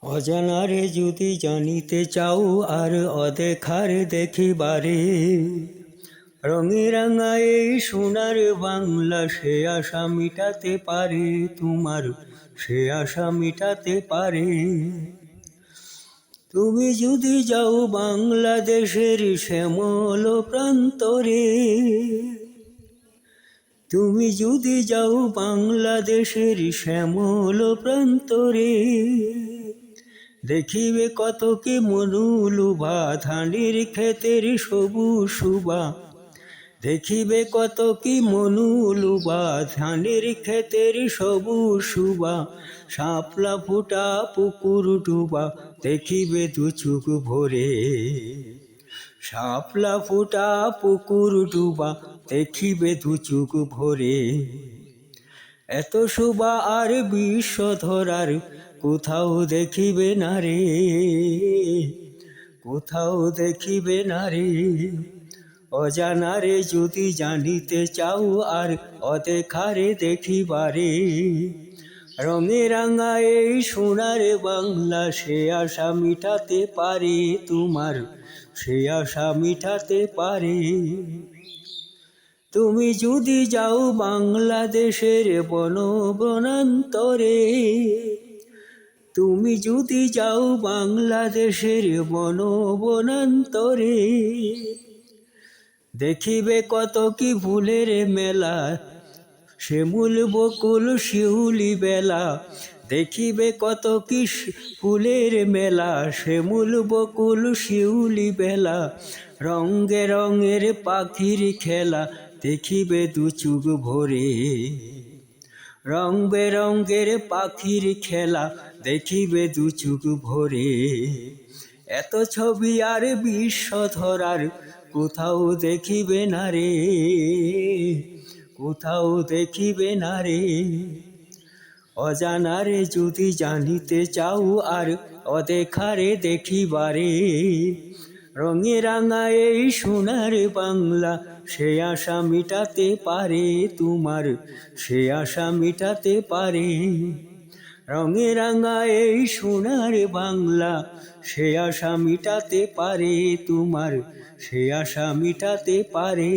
অজানারে যদি জানিতে চাও আর অদেখার দেখিবারে, রঙে রাঙা এই সোনার বাংলা সে আশা মিটাতে পারে তোমার, সে আশা মিটাতে পারে। তুমি যদি যাও বাংলাদেশের শ্যামল প্রান্তরে, তুমি যদি যাও বাংলাদেশের শ্যামল প্রান্তরে, দেখিবে কত কি মনুলুভা ধানের ক্ষেতের সবুজ শুভা, দেখিবে কত কি মনুলুভা ধানের ক্ষেতের সবুজ শুভা। শাপলা ফুটা পুকুর ডুবা দেখিবে দু চোখ ভরে, শাপলা ফুটা পুকুর ডুবা দেখিবে দু চোখ ভরে। এত শোভা আর বিশ্ব ধরার কোথাও দেখিবে না রে, কোথাও দেখিবে না রে। অজানারে যদি জানিতে চাও আর অদেখারে দেখিবারে, রঙে রাঙা এই সোনার বাংলা সে আশা মিটাতে পারে তোমার, সে আশা মিটাতে পারে। তুমি যদি যাও বাংলাদেশের বন বনান্তরে, তুমি যদি যাও বাংলাদেশের বন বনান্তরে, দেখিবে কত কি ফুলের মেলা, শিমুল বকুল শিউলি বেলা, দেখিবে কত কি ফুলের মেলা, শিমুল বকুল শিউলি বেলা। রঙে রঙের পাখির খেলা দেখিবে দু চোখ ভরে, রং বেরঙের পাখির খেলা দেখিবে দু চোখ ভরে। এত ছবি আর বিশ্ব ধরার কোথাও দেখিবে না রে, কোথাও দেখিবে না রে। অজানারে যদি জানিতে চাও আর অদেখারে দেখিবারে, রঙে রাঙা এই সোনার বাংলা সে আশা মিটাতে পারে তোমার, সে আশা মিটাতে পারে। রঙে রাঙা এই সোনার বাংলা সে আশা মিটাতে পারে তোমার, সে আশা মিটাতে পারে।